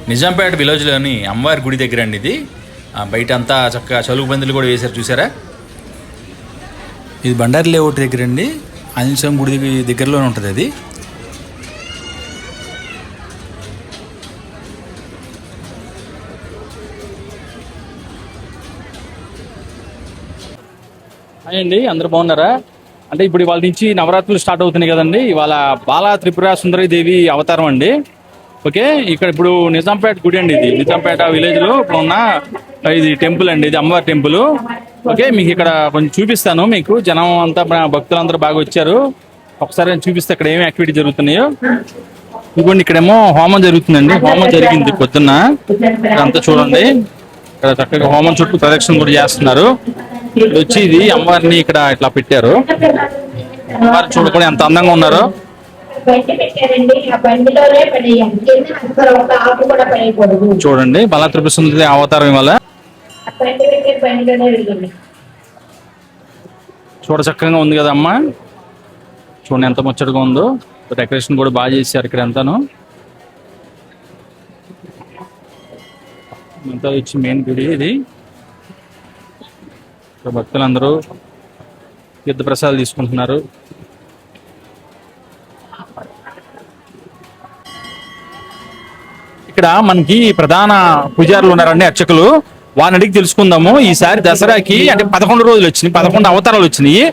నిజాంపేట విలేజ్లోని అమ్మవారి గుడి దగ్గర అండి ఇది. బయట అంతా చక్కగా చలుగు బందులు కూడా వేశారు, చూసారా? ఇది బండారి లేఅవుట్ దగ్గర అండి, ఆంజనేయ స్వామి గుడి దగ్గరలోనే ఉంటుంది అది. అండి అందరు బాగున్నారా? అంటే ఇప్పుడు ఇవాళ నుంచి నవరాత్రులు స్టార్ట్ అవుతున్నాయి కదండి. ఇవాళ బాలా త్రిపుర సుందరి దేవి అవతారం అండి. ఓకే, ఇక్కడ ఇప్పుడు నిజాంపేట గుడి అండి, ఇది నిజాంపేట విలేజ్ లో ఇప్పుడు ఉన్న ఇది టెంపుల్ అండి, ఇది అమ్మవారి టెంపుల్. ఓకే, మీకు ఇక్కడ కొంచెం చూపిస్తాను. మీకు జనం అంతా భక్తులందరూ బాగా వచ్చారు. ఒకసారి నేను చూపిస్తే ఇక్కడ ఏమి యాక్టివిటీ జరుగుతున్నాయో. ఇదిగోండి, ఇక్కడేమో హోమం జరుగుతుందండి. హోమం జరిగింది పొద్దున్న, ఇదంతా చూడండి. ఇక్కడ చక్కగా హోమం చుట్టూ ప్రదక్షిణ కూడా చేస్తున్నారు. వచ్చి ఇది అమ్మవారిని ఇక్కడ ఇట్లా పెట్టారు. అమ్మవారిని చూడకుండా ఎంత అందంగా ఉన్నారో. చూడండి, బాలా త్రిపుర సుందరి అవతారం వల్ల చూడ చక్కగా ఉంది కదా అమ్మ. చూడండి ఎంత ముచ్చటగా ఉందో. డెకరేషన్ కూడా బాగా చేశారు ఇక్కడ అంతాను. అంతా వచ్చి మెయిన్ గుడి ఇది. భక్తులందరూ తీర్థ ప్రసాదాలు తీసుకుంటున్నారు. ఇక్కడ మనకి ప్రధాన పూజారులు ఉన్నారండి, అర్చకులు. వారిని అడిగి తెలుసుకుందాము. ఈసారి దసరాకి అంటే 11 రోజులు వచ్చినాయి, 11 అవతారాలు వచ్చినాయి.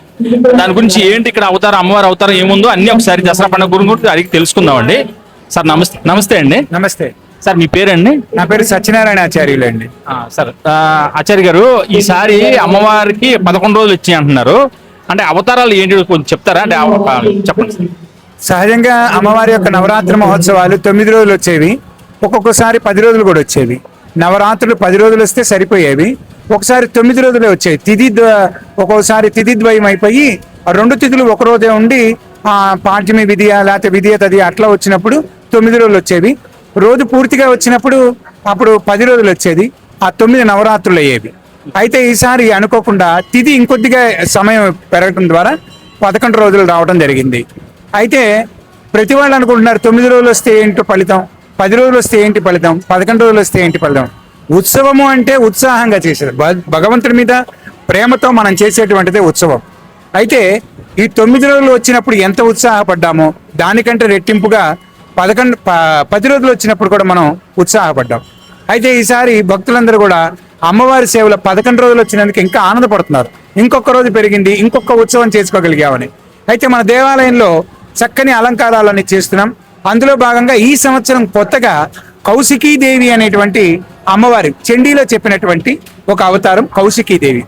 దాని గురించి ఏంటి, ఇక్కడ అవతారం అమ్మవారి అవతారం ఏముందో అన్ని ఒకసారి దసరా పండుగ గురించి అడిగి తెలుసుకుందామండి. సార్ నమస్తే. నమస్తే అండి. నమస్తే సార్, మీ పేరండి? నా పేరు సత్యనారాయణ ఆచార్యులు అండి. సార్, ఆచార్య గారు, ఈసారి అమ్మవారికి 11 రోజులు వచ్చాయి అంటున్నారు. అంటే అవతారాలు ఏంటి కొంచెం చెప్తారా? అంటే చెప్పండి. సహజంగా అమ్మవారి యొక్క నవరాత్రి మహోత్సవాలు 9 రోజులు వచ్చేవి, ఒక్కొక్కసారి 10 రోజులు కూడా వచ్చేవి. నవరాత్రులు 10 రోజులు వస్తే సరిపోయేవి, ఒకసారి 9 రోజులే వచ్చేవి. ఒక్కొక్కసారి తిథి ద్వయం అయిపోయి 2 తిథులు ఒక రోజే ఉండి పాడ్యమి విధియ లేకపోతే విధియ తది అట్లా వచ్చినప్పుడు 9 రోజులు వచ్చేవి. రోజు పూర్తిగా వచ్చినప్పుడు అప్పుడు 10 రోజులు వచ్చేది. ఆ 9 నవరాత్రులు అయ్యేవి. అయితే ఈసారి అనుకోకుండా తిథి ఇంకొద్దిగా సమయం పెరగడం ద్వారా 11 రోజులు రావడం జరిగింది. అయితే ప్రతి వాళ్ళు అనుకుంటున్నారు 9 రోజులు వస్తే ఏంటో ఫలితం, 10 రోజులు వస్తే ఏంటి ఫలితం, 11 రోజులు వస్తే ఏంటి ఫలితం. ఉత్సవము అంటే ఉత్సాహంగా చేసేది, భగవంతుడి మీద ప్రేమతో మనం చేసేటువంటిదే ఉత్సవం. అయితే ఈ 9 రోజులు వచ్చినప్పుడు ఎంత ఉత్సాహపడ్డామో దానికంటే రెట్టింపుగా 10 రోజులు వచ్చినప్పుడు కూడా మనం ఉత్సాహపడ్డాం. అయితే ఈసారి భక్తులందరూ కూడా అమ్మవారి సేవలో 11 రోజులు వచ్చినందుకు ఇంకా ఆనందపడుతున్నారు. ఇంకొక రోజు పెరిగింది, ఇంకొక ఉత్సవం చేసుకోగలిగామని. అయితే మన దేవాలయంలో చక్కని అలంకారాలన్నీ చేస్తున్నాం. అందులో భాగంగా ఈ సంవత్సరం కొత్తగా కౌశికీదేవి అనేటువంటి అమ్మవారి చండీలో చెప్పినటువంటి ఒక అవతారం కౌశికీదేవి.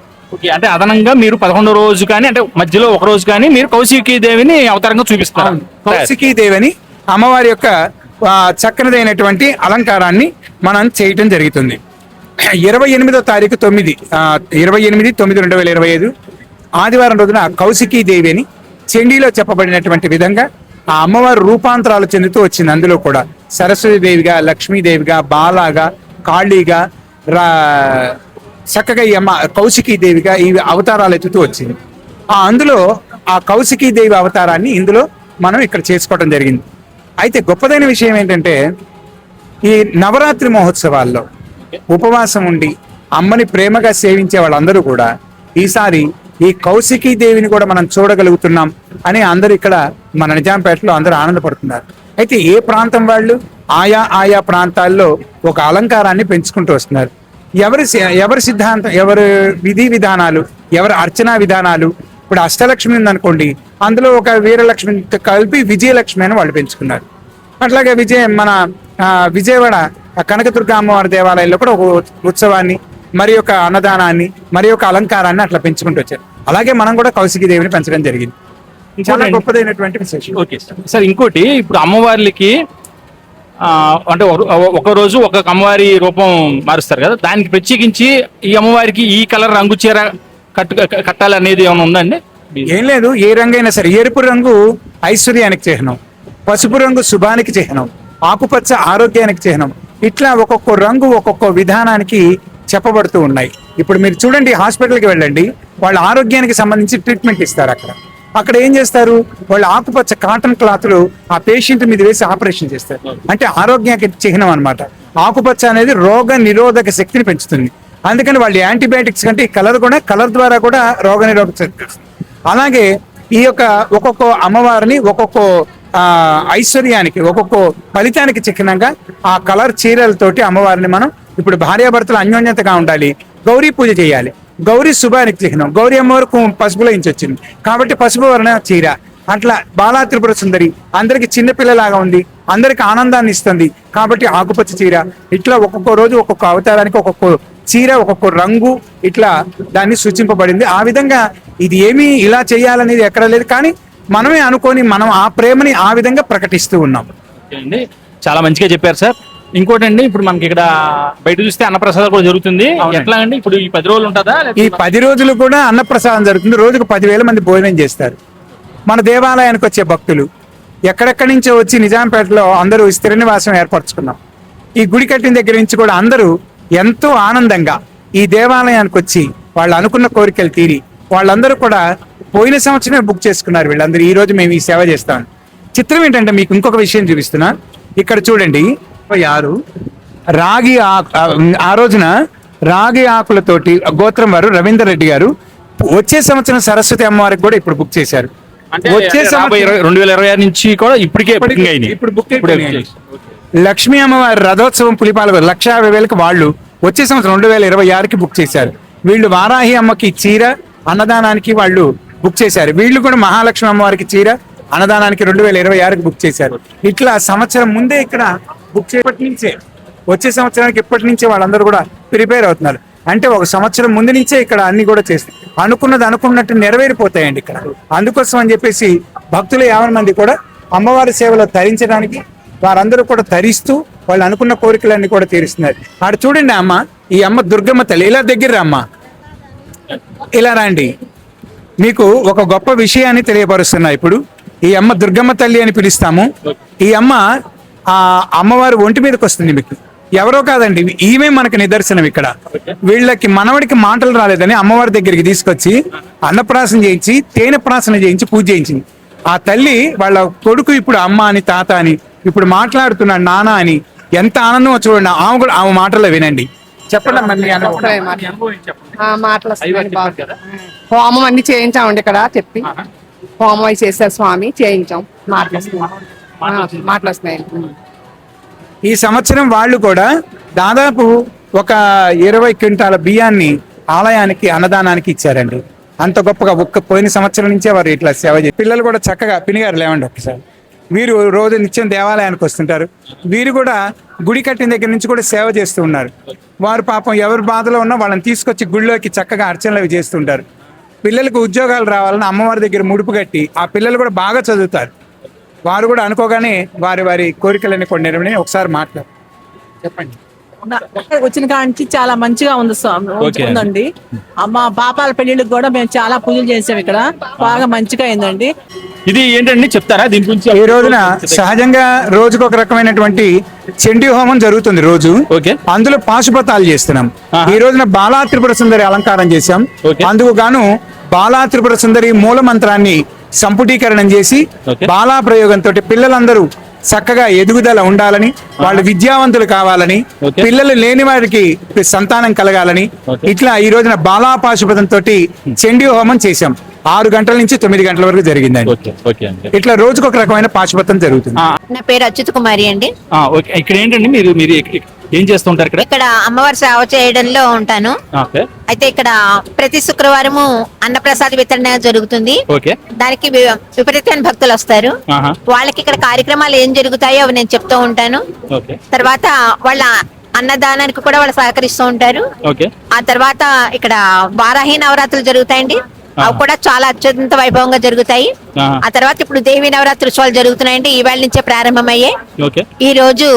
అంటే అదనంగా మీరు 11 రోజు కానీ అంటే మధ్యలో ఒక రోజు కానీ మీరు కౌశికీదేవిని అవతారంగా చూపిస్తారు. కౌశికీదేవి అని అమ్మవారి యొక్క చక్కనిదైనటువంటి అలంకారాన్ని మనం చేయటం జరుగుతుంది. 28వ తారీఖు 28/9/2025 ఆదివారం రోజున కౌశికీదేవి అని చండీలో చెప్పబడినటువంటి విధంగా ఆ అమ్మవారు రూపాంతరాలు చెందుతూ వచ్చింది. అందులో కూడా సరస్వతీదేవిగా, లక్ష్మీదేవిగా, బాలాగా, కాళీగా, చక్కగా ఈ అమ్మ కౌశికీదేవిగా ఈ అవతారాలు ఎత్తుతూ వచ్చింది. అందులో ఆ కౌశికీదేవి అవతారాన్ని ఇందులో మనం ఇక్కడ చేసుకోవడం జరిగింది. అయితే గొప్పదైన విషయం ఏంటంటే ఈ నవరాత్రి మహోత్సవాల్లో ఉపవాసం ఉండి అమ్మని ప్రేమగా సేవించే వాళ్ళందరూ కూడా ఈసారి ఈ కౌశికీదేవిని కూడా మనం చూడగలుగుతున్నాం అని అందరూ ఇక్కడ మన నిజాంపేటలో అందరూ ఆనందపడుతున్నారు. అయితే ఏ ప్రాంతం వాళ్ళు ఆయా ప్రాంతాల్లో ఒక అలంకారాన్ని పెంచుకుంటూ వస్తున్నారు. ఎవరి సిద్ధాంతం, ఎవరి విధి విధానాలు, ఎవరి అర్చనా విధానాలు. ఇప్పుడు అష్టలక్ష్మి ఉందనుకోండి, అందులో ఒక వీరలక్ష్మి కలిపి విజయలక్ష్మి అని వాళ్ళు పెంచుకున్నారు. అట్లాగే మన విజయవాడ కనకదుర్గ అమ్మవారి దేవాలయంలో కూడా ఒక ఉత్సవాన్ని, మరి ఒక అన్నదానాన్ని, మరి ఒక అలంకారాన్ని అట్లా పెంచుకుంటూ వచ్చారు. అలాగే మనం కూడా కౌశికీదేవిని పెంచడం జరిగింది. చాలా గొప్పదైనటువంటి విశేషం. ఓకే సార్, ఇంకోటి ఇప్పుడు అమ్మవార్లకి అంటే ఒక రోజు ఒక అమ్మవారి రూపం మారుస్తారు కదా, దానికి ప్రత్యేకించి ఈ అమ్మవారికి ఈ కలర్ రంగు చీర కట్టాలి అనేది ఏమైనా ఉందండి? ఏం లేదు, ఏ రంగు అయినా సరే. ఎరుపు రంగు ఐశ్వర్యానికి చిహ్నం, పసుపు రంగు శుభానికి చిహ్నం, ఆకుపచ్చ ఆరోగ్యానికి చిహ్నం. ఇట్లా ఒక్కొక్క రంగు ఒక్కొక్క విధానానికి చెప్పబడుతూ ఉన్నాయి. ఇప్పుడు మీరు చూడండి, హాస్పిటల్కి వెళ్ళండి, వాళ్ళ ఆరోగ్యానికి సంబంధించి ట్రీట్మెంట్ ఇస్తారు. అక్కడ ఏం చేస్తారు, వాళ్ళు ఆకుపచ్చ కాటన్ క్లాత్లు ఆ పేషెంట్ మీద వేసి ఆపరేషన్ చేస్తారు. అంటే ఆరోగ్యానికి చిహ్నం అనమాట. ఆకుపచ్చ అనేది రోగ నిరోధక శక్తిని పెంచుతుంది. అందుకని వాళ్ళు యాంటీబయాటిక్స్ కంటే ఈ కలర్ ద్వారా కూడా రోగ నిరోధక శక్తి వస్తుంది. అలాగే ఈ యొక్క ఒక్కొక్క అమ్మవారిని ఒక్కొక్క ఐశ్వర్యానికి ఒక్కొక్క ఫలితానికి చిహ్నంగా ఆ కలర్ చీరలతోటి అమ్మవారిని మనం ఇప్పుడు భార్యాభర్తలు అన్యోన్యతగా ఉండాలి, గౌరీ పూజ చేయాలి. గౌరీ శుభానికి చిహ్నం. గౌరీ అమ్మవారికి పసుపులో ఇంచి వచ్చింది కాబట్టి పసుపు వర్ణ చీర. అట్లా బాలా త్రిపుర సుందరి అందరికి చిన్నపిల్లలాగా ఉంది, అందరికి ఆనందాన్ని ఇస్తుంది కాబట్టి ఆకుపచ్చ చీర. ఇట్లా ఒక్కొక్క రోజు ఒక్కొక్క అవతారానికి ఒక్కొక్క చీర, ఒక్కొక్క రంగు ఇట్లా దాన్ని సూచింపబడింది. ఆ విధంగా ఇది ఏమీ ఇలా చేయాలనేది ఎక్కడ లేదు, కానీ మనమే అనుకొని మనం ఆ ప్రేమని ఆ విధంగా ప్రకటిస్తూ ఉన్నాం. ఓకే అండి, చాలా మంచిగా చెప్పారు సార్. ఇంకోటి అండి, ఇప్పుడు మనకి ఇక్కడ బయట చూస్తే అన్నప్రసాదం కూడా జరుగుతుంది. ఎట్లా అండి ఇప్పుడు ఈ 10 రోజులు ఉంటుందా? ఈ 10 రోజులు కూడా అన్నప్రసాదం జరుగుతుంది. రోజుకు 10,000 మంది భోజనం చేస్తారు. మన దేవాలయానికి వచ్చే భక్తులు ఎక్కడెక్కడి నుంచో వచ్చి నిజాంపేటలో అందరూ స్థిర నివాసం ఏర్పరచుకున్నాం. ఈ గుడి కట్టిన దగ్గర నుంచి కూడా అందరూ ఎంతో ఆనందంగా ఈ దేవాలయానికి వచ్చి వాళ్ళు అనుకున్న కోరికలు తీరి వాళ్ళందరూ కూడా పోయిన సంవత్సరమే బుక్ చేసుకున్నారు. వీళ్ళందరూ ఈ రోజు మేము ఈ సేవ చేస్తాం. చిత్రం ఏంటంటే మీకు ఇంకొక విషయం చూపిస్తున్నా. ఇక్కడ చూడండి, 6 రాగి ఆ రోజున రాగి ఆకులతోటి గోత్రం వారు రవీందర్ రెడ్డి గారు వచ్చే సంవత్సరం సరస్వతి అమ్మవారికి కూడా ఇప్పుడు బుక్ చేశారు. వచ్చే 2026 నుంచి కూడా ఇప్పటికే బుకింగ్ అయింది. ఇప్పుడు బుక్ లక్ష్మీ అమ్మవారి రథోత్సవం పులిపాల 1,50,000కి వాళ్ళు వచ్చే సంవత్సరం 2026కి బుక్ చేశారు. వీళ్ళు వారాహి అమ్మకి చీర అన్నదానానికి వాళ్ళు బుక్ చేశారు. వీళ్ళు కూడా మహాలక్ష్మి అమ్మవారికి చీర అన్నదానానికి 2026కి బుక్ చేశారు. ఇట్లా సంవత్సరం ముందే ఇక్కడ బుక్ చేయప్పటి నుంచే వచ్చే సంవత్సరానికి ఇప్పటి నుంచే వాళ్ళందరూ కూడా ప్రిపేర్ అవుతున్నారు. అంటే ఒక సంవత్సరం ముందు నుంచే ఇక్కడ అన్ని కూడా చేస్తారు. అనుకున్నది అనుకున్నట్టు నెరవేరిపోతాయండి ఇక్కడ. అందుకోసం అని చెప్పేసి భక్తులు 50 మంది కూడా అమ్మవారి సేవలో తరించడానికి వారందరూ కూడా తరిస్తూ వాళ్ళు అనుకున్న కోరికలన్నీ కూడా తీరుస్తున్నారు. ఆడ చూడండి అమ్మ, ఈ అమ్మ దుర్గమ్మ తల్లి. ఇలా దగ్గర అమ్మ, ఇలా రండి. మీకు ఒక గొప్ప విషయాన్ని తెలియపరుస్తున్నా. ఇప్పుడు ఈ అమ్మ దుర్గమ్మ తల్లి అని పిలుస్తాము. ఈ అమ్మ ఆ అమ్మవారి ఒంటి మీదకి వస్తుంది. మీకు ఎవరో కాదండి, ఈమె మనకు నిదర్శనం. ఇక్కడ వీళ్ళకి మనవడికి మాటలు రాలేదని అమ్మవారి దగ్గరికి తీసుకొచ్చి అన్నప్రాసన చేయించి తేనె ప్రాసన చేయించి పూజ చేయించింది. ఆ తల్లి వాళ్ళ కొడుకు ఇప్పుడు అమ్మ అని తాత అని ఇప్పుడు మాట్లాడుతున్నాడు, నాన్న అని. ఎంత ఆనందం చూడండి. ఆమె కూడా ఆమె మాటల్లో వినండి. చెప్పండి అమ్మ, మీ అనుభవం చెప్పండి. హోమం అన్ని చేయించామండి ఇక్కడ చెప్పి. హోమం అవి చేశారు స్వామి, చేయించాం. మాటలు వస్తున్నాయి. ఈ సంవత్సరం వాళ్ళు కూడా దాదాపు ఒక 20 క్వింటాల బియ్యాన్ని ఆలయానికి అన్నదానానికి ఇచ్చారండి. అంత గొప్పగా పోయిన సంవత్సరం నుంచే వారు ఇట్లా సేవ చేస్తారు. పిల్లలు కూడా చక్కగా పినిగారు లేవండి ఒకసారి. వీరు రోజు నిత్యం దేవాలయానికి వస్తుంటారు. వీరు కూడా గుడి కట్టిన దగ్గర నుంచి కూడా సేవ చేస్తూ ఉన్నారు. వారు పాపం ఎవరి బాధలో ఉన్నా వాళ్ళని తీసుకొచ్చి గుడిలోకి చక్కగా అర్చనలు అవి చేస్తుంటారు. పిల్లలకు ఉద్యోగాలు రావాలని అమ్మవారి దగ్గర ముడుపు కట్టి ఆ పిల్లలు కూడా బాగా చదువుతారు. వారు కూడా అనుకోగానే వారి కోరికలన్నీ కొన్ని నెరవేరినాయి. ఒకసారి మాట్లాడు చెప్పండి. వచ్చిన కాడ నుంచి చాలా మంచిగా ఉంది ఉందండి. మా పాపాల పెళ్లిళ్ళకి కూడా మేము చాలా పూజలు చేసాం. ఇక్కడ బాగా మంచిగా అయిందండి. ఇది ఏంటండి చెప్తారా దీని గురించి? ఈ రోజున సహజంగా రోజుకు ఒక రకమైనటువంటి చండీ హోమం జరుగుతుంది రోజు. అందులో పాశుపతాలు చేస్తున్నాం. ఈ రోజున బాలా త్రిపుర సుందరి అలంకారం చేశాం. అందుకు గాను బాలా త్రిపుర సుందరి మూల మంత్రాన్ని సంపుటీకరణం చేసి బాలా ప్రయోగంతో పిల్లలందరూ చక్కగా ఎదుగుదల ఉండాలని, వాళ్ళు విద్యావంతులు కావాలని, పిల్లలు లేని వారికి సంతానం కలగాలని ఇట్లా ఈ రోజున బాలా పాశుపతంతో చండీ హోమం చేశాం. 6 గంటల నుంచి 9 గంటల వరకు జరిగిందండి. ఇట్లా రోజుకు ఒక రకమైన పాశుపతం జరుగుతుంది. నా పేరు అచ్యుత కుమారి అండి. ఇక్కడ ఏంటండి మీరు ఏం చేస్తుంటారు? ఇక్కడ అమ్మవారి సేవ చేయడంలో ఉంటాను. అయితే ఇక్కడ ప్రతి శుక్రవారము అన్నప్రసాద వితరణ జరుగుతుంది. దానికి విపరీతమైన భక్తులు వస్తారు. వాళ్ళకి ఇక్కడ కార్యక్రమాలు ఏం జరుగుతాయో అవి నేను చెప్తూ ఉంటాను. తర్వాత వాళ్ళ అన్నదానానికి కూడా వాళ్ళు సహకరిస్తూ ఉంటారు. ఆ తర్వాత ఇక్కడ వారాహి నవరాత్రులు జరుగుతాయండి. అవి కూడా చాలా అత్యంత వైభవంగా జరుగుతాయి. ఆ తర్వాత ఇప్పుడు దేవి నవరాత్రి ఉత్సవాలు జరుగుతున్నాయండి. ఈవేళ నుంచే ప్రారంభమయ్యాయి. ఈ రోజు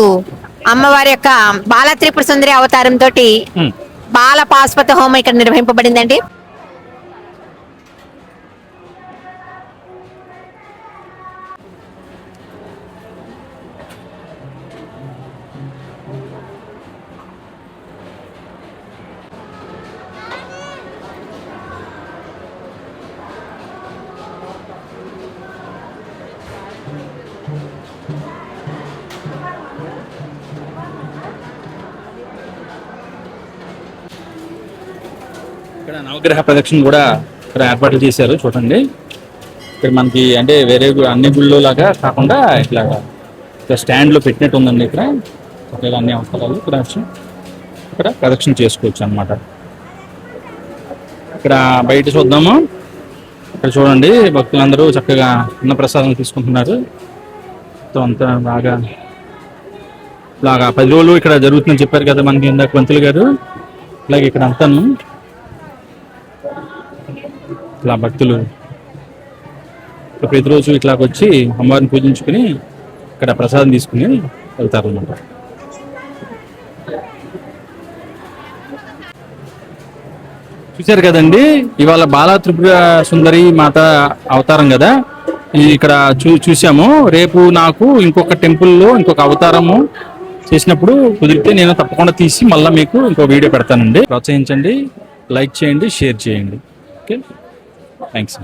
అమ్మవారి యొక్క బాల త్రిపుర సుందరి అవతారం తోటి బాల పాశుపత హోమం ఇక్కడ నిర్వహింపబడిందండి. ఇక్కడ నవగ్రహ ప్రదక్షిణ కూడా ఇక్కడ ఏర్పాట్లు చేశారు చూడండి. ఇక్కడ మనకి అంటే వేరే అన్ని గుళ్ళు లాగా కాకుండా ఇట్లా స్టాండ్ లో పెట్టినట్టు ఉందండి. ఇక్కడ ఒకవేళ అన్ని అవసరాలు ఇక్కడ ప్రదక్షిణ చేసుకోవచ్చు అన్నమాట. ఇక్కడ బయట చూద్దాము. ఇక్కడ చూడండి భక్తులందరూ చక్కగా అన్న ప్రసాదం తీసుకుంటున్నారు. అంతా బాగా 10 రోజులు ఇక్కడ జరుగుతుందని చెప్పారు కదా మనకి ఇందాక పంతులు గారు. అలాగే ఇక్కడ అంతాను ఇట్లా భక్తులు ప్రతిరోజు ఇట్లాగొచ్చి అమ్మవారిని పూజించుకుని ఇక్కడ ప్రసాదం తీసుకుని వెళ్తారు అన్నమాట. చూశారు కదండి, ఇవాళ బాలా త్రిపుర సుందరి మాత అవతారం కదా ఇక్కడ చూసాము. రేపు నాకు ఇంకొక టెంపుల్లో ఇంకొక అవతారము చేసినప్పుడు కుదిరితే నేను తప్పకుండా తీసి మళ్ళీ మీకు ఇంకో వీడియో పెడతానండి. ప్రోత్సహించండి, లైక్ చేయండి, షేర్ చేయండి. Okay, thanks.